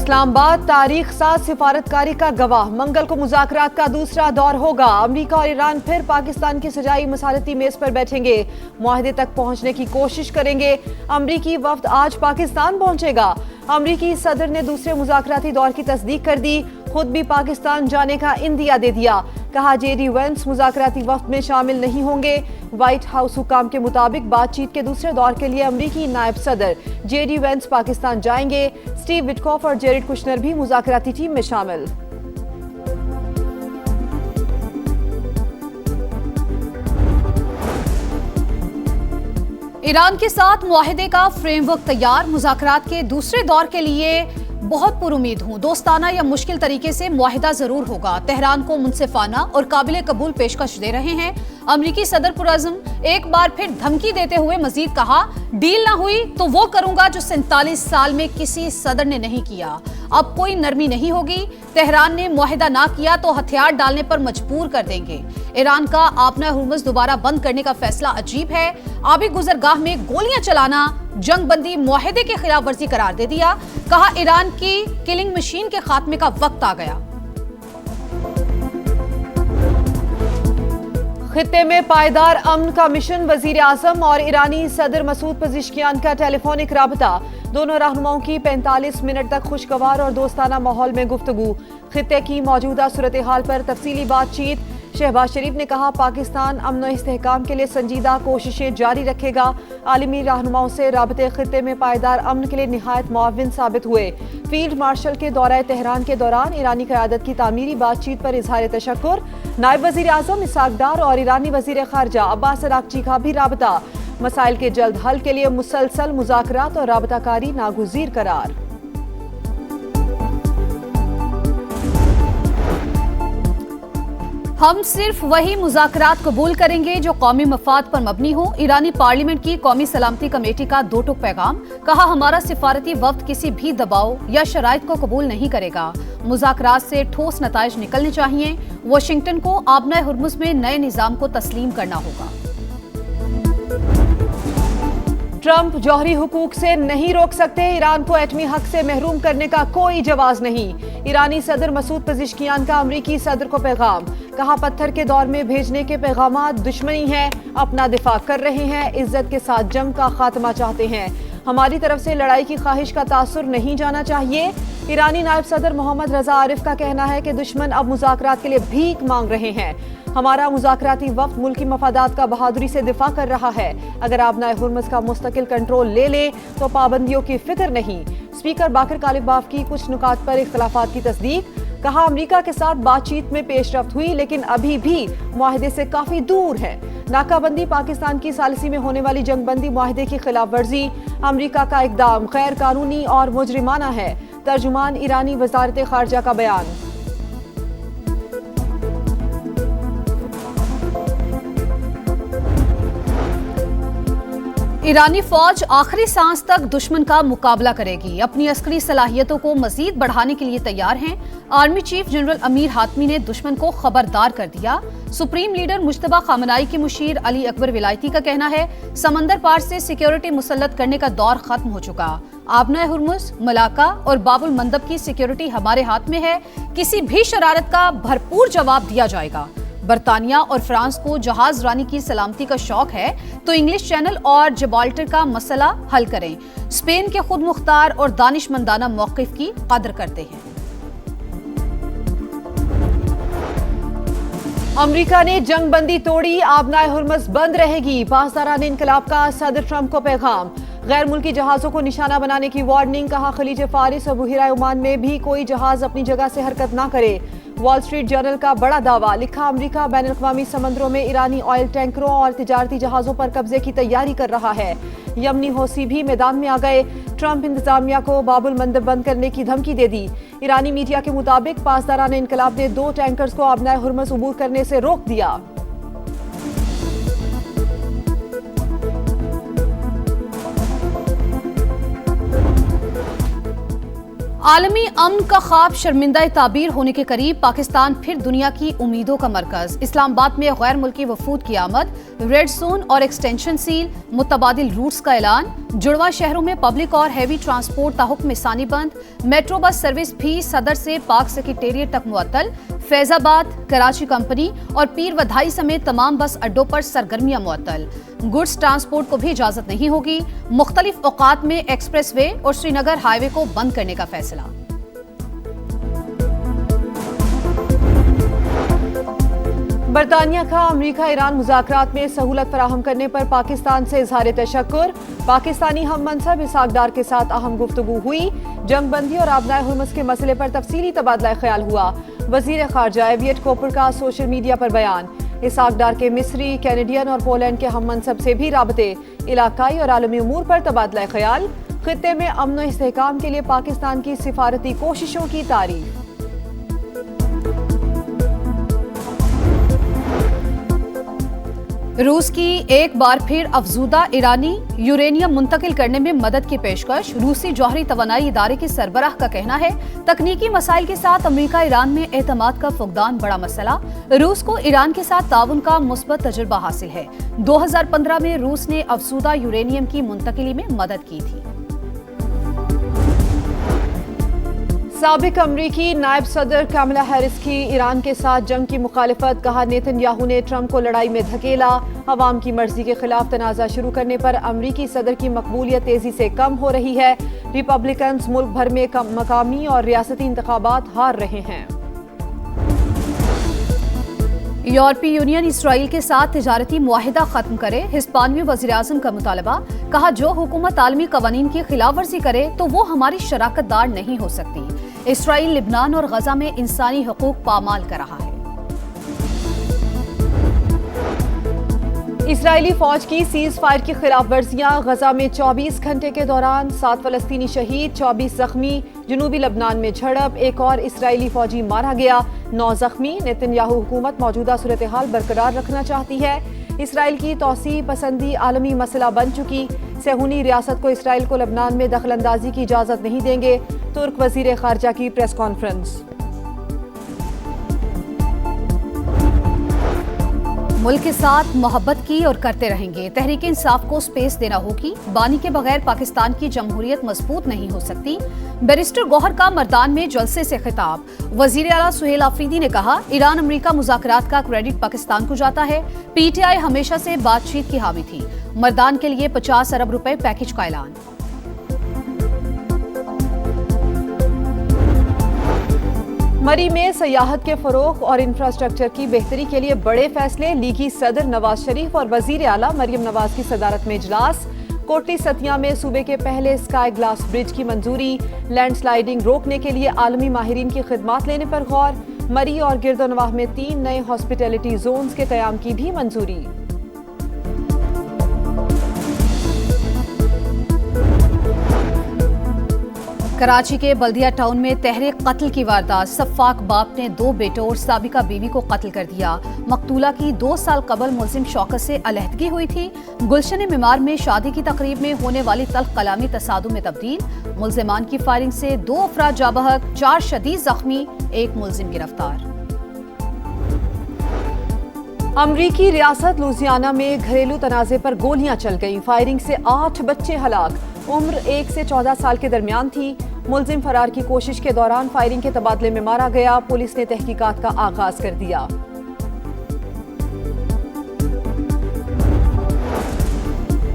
इस्लामाबाद तारीख साथ सिफारतकारी का गवाह। मंगल को मुज़ाकरात का दूसरा दौर होगा। अमेरिका और ईरान फिर पाकिस्तान की सजाई मसालती मेज पर बैठेंगे, मुआहदे तक पहुंचने की कोशिश करेंगे। अमरीकी वफ्द आज पाकिस्तान पहुंचेगा। अमरीकी सदर ने दूसरे मुज़ाकराती दौर की तस्दीक कर दी। खुद भी पाकिस्तान जाने का इंदिया दे दिया। कहा जेडी वेंस मुज़ाकराती वफ्द में शामिल नहीं होंगे। व्हाइट हाउस हुकाम के मुताबिक बातचीत के दूसरे दौर के लिए अमरीकी नायब सदर जेडी वेंस पाकिस्तान जाएंगे। स्टीव विटकॉफ और जेरेड कुशनर भी मुज़ाकराती टीम में शामिल। ईरान के साथ मुआहदे का फ्रेमवर्क तैयार। मुज़ाकरात के दूसरे दौर के लिए बहुत पुरुमीद हूं। दोस्ताना या मुश्किल तरीके से मुआहिदा जरूर होगा। तेहरान को मुनसिफाना और काबिल कबूल पेशकश दे रहे हैं। अमरीकी सदर पुरअज़्म एक बार फिर धमकी देते हुए मजीद कहा, डील ना हुई तो वो करूंगा जो 47 साल में किसी सदर ने नहीं किया। अब कोई नरमी नहीं होगी। तेहरान ने मुआहिदा ना किया तो हथियार डालने पर मजबूर कर देंगे। ईरान का आपना हुर्मुज़ दोबारा बंद करने का फैसला अजीब है। आबी गुजरगाह में गोलियां चलाना जंगबंदी मुआहदे की खिलाफ वर्जी करार दे दिया। कहा, ईरान की किलिंग मशीन के खात्मे का वक्त आ गया। खित्ते में पायदार अमन का मिशन। वजीर आजम और ईरानी सदर मसूद पज़ेश्कियान का टेलीफोनिक राबता। दोनों रहनुमाओं की 45 मिनट तक खुशगवार और दोस्ताना माहौल में गुफ्तगू। खित्ते की मौजूदा सूरत हाल पर तफसीली बातचीत। शहबाज शरीफ ने कहा, पाकिस्तान अमन और इस्तेहकाम के लिए संजीदा कोशिशें जारी रखेगा। आलमी रहनुमाओं से राबते खित्ते में पायदार अमन के लिए निहायत मुआविन साबित हुए। फील्ड मार्शल के दौरे तेहरान के दौरान ईरानी क़यादत की तामीरी बातचीत पर इजहार तशक्कुर। नायब वजीर आजम इसहाक डार और ईरानी वजीर खारजा अब्बास अरागची का भी राबता। मसाइल के जल्द हल के लिए मुसलसल मुज़ाकरात और राबताकारी नागुज़ीर करार। हम सिर्फ वही मुज़ाकरात कबूल करेंगे जो कौमी मफाद पर मबनी हो। ईरानी पार्लियामेंट की कौमी सलामती कमेटी का दो टुक पैगाम। कहा, हमारा सिफारती वफ्द किसी भी दबाव या शराइत को कबूल नहीं करेगा। मुज़ाकरात से ठोस नताइज निकलने चाहिए। वाशिंगटन को आबना हुर्मुज़ में नए निज़ाम को तस्लीम करना होगा। ट्रंप जौहरी हुकूक से नहीं रोक सकते। ईरान को एटमी हक से महरूम करने का कोई जवाज नहीं। ईरानी सदर मसूद पज़ेश्कियान का अमरीकी सदर को पैगाम। कहा, पत्थर के दौर में भेजने के पैगामात दुश्मनी है। अपना दिफा कर रहे हैं। इज्जत के साथ जंग का खात्मा चाहते हैं। हमारी तरफ से लड़ाई की ख्वाहिश का तासुर नहीं जाना चाहिए। ईरानी नायब सदर मोहम्मद रजा आरिफ का कहना है कि दुश्मन अब मुज़ाकरात के लिए भीख मांग रहे हैं। हमारा मुज़ाकराती वफ्द मुल्की मफादात का बहादुरी से दिफा कर रहा है। अगर आबना हुर्मुज़ का मुस्तकिल कंट्रोल ले ले तो पाबंदियों की फिक्र नहीं। स्पीकर बाकर कालिबाफ की कुछ नुकात पर इख्तलाफात की तस्दीक। कहा, अमरीका के साथ बातचीत में पेशरफ्त हुई लेकिन अभी भी मुआहदे से काफी दूर है। नाकाबंदी पाकिस्तान की सालिसी में होने वाली जंगबंदी मुआहदे की खिलाफ वर्जी। अमरीका का इकदाम गैर कानूनी और मुजरिमाना है। तर्जुमान ईरानी वजारत खारजा का बयान। ईरानी फौज आखिरी सांस तक दुश्मन का मुकाबला करेगी। अपनी अस्करी सलाहियतों को मजीद बढ़ाने के लिए तैयार हैं। Army chief general Amir Hatami ने दुश्मन को खबरदार कर दिया। सुप्रीम लीडर मुश्तबा खामनाई के मुशीर अली अकबर विलायती का कहना है, समंदर पार से सिक्योरिटी मुसल्लत करने का दौर खत्म हो चुका। आबना हुर्मुज़, मलाका और बाबुल मंदब की सिक्योरिटी हमारे हाथ में है। किसी भी शरारत का भरपूर जवाब दिया जाएगा। बरतानिया और फ्रांस को जहाज रानी की सलामती का शौक है तो इंग्लिश चैनल और जिब्राल्टर का मसला हल करें। स्पेन के खुद मुख्तार और दानिशमंदाना मौक़िफ़ की कदर करते हैं। अमरीका ने जंगबंदी तोड़ी। आबना हुर्मुज़ बंद रहेगी। पासदारान इनकलाब का सदर ट्रंप को पैगाम। गैर मुल्की जहाजों को निशाना बनाने की वार्निंग। कहा, खलीज फारिस और बुहिरा ओमान में भी कोई जहाज अपनी जगह से हरकत ना करे। वॉल स्ट्रीट जर्नल का बड़ा दावा। लिखा, अमरीका बैनुल-अक़वामी समंदरों में ईरानी ऑयल टैंकरों और तिजारती जहाजों पर कब्जे की तैयारी कर रहा है। यमनी हौसी भी मैदान में आ गए। ट्रंप इंतजामिया को बाबुल मंदब बंद करने की धमकी दे दी। ईरानी मीडिया के मुताबिक पासदारान इनकलाब ने 2 टैंकर्स को आबना हुर्मुज़ अबूर करने से रोक दिया। आलमी अमन का ख्वाब शर्मिंदा ताबीर होने के करीब, पाकिस्तान फिर दुनिया की उम्मीदों का मरकज। इस्लामाबाद में गैर मुल्की वफूद की आमद, रेड जोन और एक्सटेंशन सील, मुतबादिल रूट्स का ऐलान। जुड़वा शहरों में पब्लिक और हैवी ट्रांसपोर्ट ताहुक्म सानी बंद। मेट्रो बस सर्विस भी सदर से पाक सेक्रेटेरिएट तक मुअत्तल। फैजाबाद, कराची कंपनी और पीर वधाई समेत तमाम बस अड्डों पर सरगर्मियां मुअत्तल। गुड्स ट्रांसपोर्ट को भी इजाजत नहीं होगी। मुख्तलिफ औकात में एक्सप्रेस वे और श्रीनगर हाईवे को बंद करने का फैसला। बरतानिया का अमरीका ईरान मुज़ाकरात में सहूलत फराहम करने पर पाकिस्तान से इजहार तशक्कुर। पाकिस्तानी हम मनसब इसहाक डार के साथ अहम गुफ्तगू हुई। जंग बंदी और आबनाए हुर्मुज़ के मसले पर तफसीली तबादला ख्याल हुआ। वजीर खारजा एवियट कोपर का सोशल मीडिया पर बयान। इसहाक डार के मिस्री, कैनेडियन और पोलैंड के हम मनसब से भी राबते। इलाकाई और आलमी उमूर पर तबादला ख्याल। खित्ते में अमन व इस्तेहकाम के लिए पाकिस्तान की सिफारती कोशिशों की तारीफ। रूस की एक बार फिर अफजूदा ईरानी यूरेनियम मुंतकिल करने में मदद की पेशकश। रूसी जौहरी तवानाई इदारे के सरबराह का कहना है, तकनीकी मसाइल के साथ अमेरिका ईरान में एतमाद का फुकदान बड़ा मसला। रूस को ईरान के साथ ताउन का मुस्बत तजुर्बा हासिल है। 2015 में रूस ने अफजूदा यूरेनियम की मुंतकिली में मदद की थी। साबिक अमरीकी नायब सदर कमला हैरिस की ईरान के साथ जंग की मुखालिफत। कहा, नेतन्याहू ने ट्रंप को लड़ाई में धकेला। अवाम की मर्जी के खिलाफ तनाज़ा शुरू करने पर अमरीकी सदर की मकबूलियत तेजी से कम हो रही है। रिपब्लिकन्स मुल्क भर में मकामी और रियासती इंतखाबात हार रहे हैं। यूरोपीय यूनियन इसराइल के साथ तिजारती मुआहिदा खत्म करे, हिस्पानवी वज़ीर आज़म का मुतालबा। कहा, जो हुकूमत आलमी कवानीन की खिलाफ वर्जी करे तो वो हमारी शराकतदार नहीं हो सकती। इसराइल लिबनान और गजा में इंसानी हकूक पामाल कर रहा है। इसराइली फौज की सीज फायर की खिलाफ वर्जियां। गजा में 24 घंटे के दौरान 7 फलस्तीनी शहीद, 24 जख्मी। जनूबी लबनान में झड़प, एक और इसराइली फौजी मारा गया, 9 जख्मी। नेतन्याहू हुकूमत मौजूदा सूरत हाल बरकरार रखना चाहती है। इसराइल की तौसीह पसंदी आलमी मसला बन चुकी। सेहूनी रियासत को इसराइल को लबनान में दखल अंदाजी की इजाजत नहीं देंगे। तुर्क वजीर खारजा की प्रेस कॉन्फ्रेंस। मुल्क के साथ मोहब्बत की और करते रहेंगे। तहरीक इंसाफ को स्पेस देना होगी। बानी के बगैर पाकिस्तान की जमहूरियत मजबूत नहीं हो सकती। बैरिस्टर गौहर का मर्दान में जलसे से खिताब। वजीर आला सुहेल आफरीदी ने कहा, ईरान अमेरिका मुज़ाकरात का क्रेडिट पाकिस्तान को जाता है। पीटीआई हमेशा से बातचीत की हामी थी। मर्दान के लिए 50 अरब रुपए पैकेज का ऐलान। मरी में सयाहत के फरोग और इंफ्रास्ट्रक्चर की बेहतरी के लिए बड़े फैसले। लीगी सदर नवाज शरीफ और वजीर आला मरियम नवाज की सदारत में इजलास। कोटली सतिया में सूबे के पहले स्काई ग्लास ब्रिज की मंजूरी। लैंडस्लाइडिंग रोकने के लिए आलमी माहिरीन की खिदमात लेने पर गौर। मरी और गिरदोनवाह में 3 नए हॉस्पिटैलिटी जोन्स के क़याम की भी मंजूरी। कराची के बल्दिया टाउन में तहरीक कत्ल की वारदात। सफ़ाक बाप ने 2 बेटों और साबिका बीवी को कत्ल कर दिया। मकतूला की 2 साल कबल मुल्जिम शौकत से अलहदगी हुई थी। गुलशन मीमार में शादी की तकरीब में होने वाली तल्ख कलामी तसादुम में तब्दील। मुल्जिमान की फायरिंग से 2 अफराद जाबहक, 4 शदीद जख्मी, 1 मुल्जिम गिरफ्तार। अमरीकी रियासत लुजियाना में घरेलू तनाज़े पर गोलियां चल गईं। फायरिंग से 8 बच्चे हलाक। उम्र 1 से 14 साल के दरमियान थी। मुल्जिम फरार की कोशिश के दौरान फायरिंग के तबादले में मारा गया। पुलिस ने तहकीकात का आगाज कर दिया।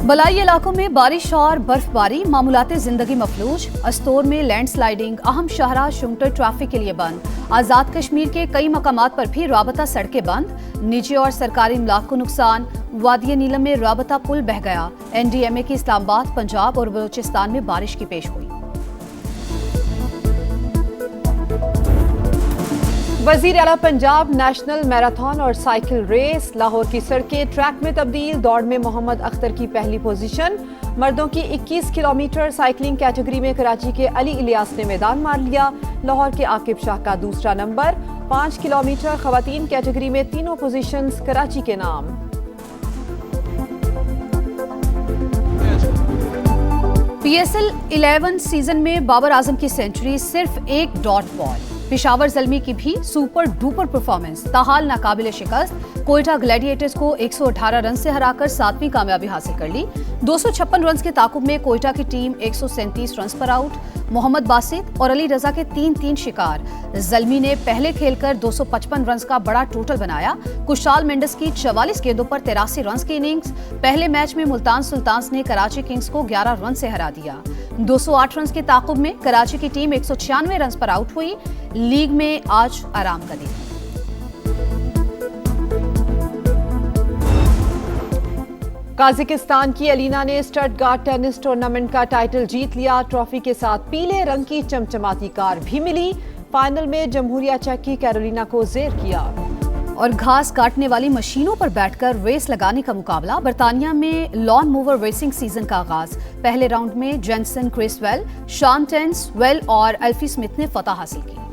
बलाई इलाकों में बारिश और बर्फबारी, मामूलाते जिंदगी मफलूज। अस्तोर में लैंडस्लाइडिंग, अहम शाहरा शुंगटर ट्रैफिक के लिए बंद। आजाद कश्मीर के कई मकामात पर भी राबता सड़कें बंद। निजी और सरकारी इमलाक को नुकसान। वादिया नीलम में राबता पुल बह गया। एनडीएमए की इस्लामाबाद, पंजाब और बलूचिस्तान में बारिश की पेश हुई। वजीर आला पंजाब नेशनल मैराथन और साइकिल रेस। लाहौर की सड़कें ट्रैक में तब्दील। दौड़ में मोहम्मद अख्तर की पहली पोजीशन। मर्दों की 21 किलोमीटर साइकिलिंग कैटेगरी में कराची के अली इलियास ने मैदान मार लिया। लाहौर के आकिब शाह का दूसरा नंबर। 5 किलोमीटर खवातीन कैटेगरी में तीनों पोजीशंस कराची के नाम। PSL 11 सीजन में बाबर आजम की सेंचुरी सिर्फ एक डॉट बॉल। पेशावर ज़ल्मी की भी सुपर डुपर परफॉर्मेंस, ताहाल नाकाबिले शिकस्त। कोयटा ग्लैडिएटर्स को 118 रन से हराकर 7वीं कामयाबी हासिल कर ली। 256 रन के ताकुब में कोयटा की टीम 137 रन पर आउट। मोहम्मद बासित और अली रजा के 3-3 शिकार। ज़ल्मी ने पहले खेलकर 255 रन का बड़ा टोटल बनाया। कुशाल मेंडिस की 44 गेंदों पर 83 रन की इनिंग्स। पहले मैच में मुल्तान सुल्तान्स ने कराची किंग्स को 11 रन से हरा दिया। 208 रन के ताकुब में कराची की टीम 196 रन पर आउट हुई। लीग में आज आराम का दिन। काजाकिस्तान की अलीना ने स्टटगार्ट टेनिस टूर्नामेंट का टाइटल जीत लिया। ट्रॉफी के साथ पीले रंग की चमचमाती कार भी मिली। फाइनल में जमहूरिया चेक की कैरोलिना को जेर किया। और घास काटने वाली मशीनों पर बैठकर रेस लगाने का मुकाबला। बर्तानिया में लॉन मूवर रेसिंग सीजन का आगाज। पहले राउंड में जेंसन क्रिसवेल, शॉन टेंस वेल और एल्फी स्मिथ ने फतह हासिल की।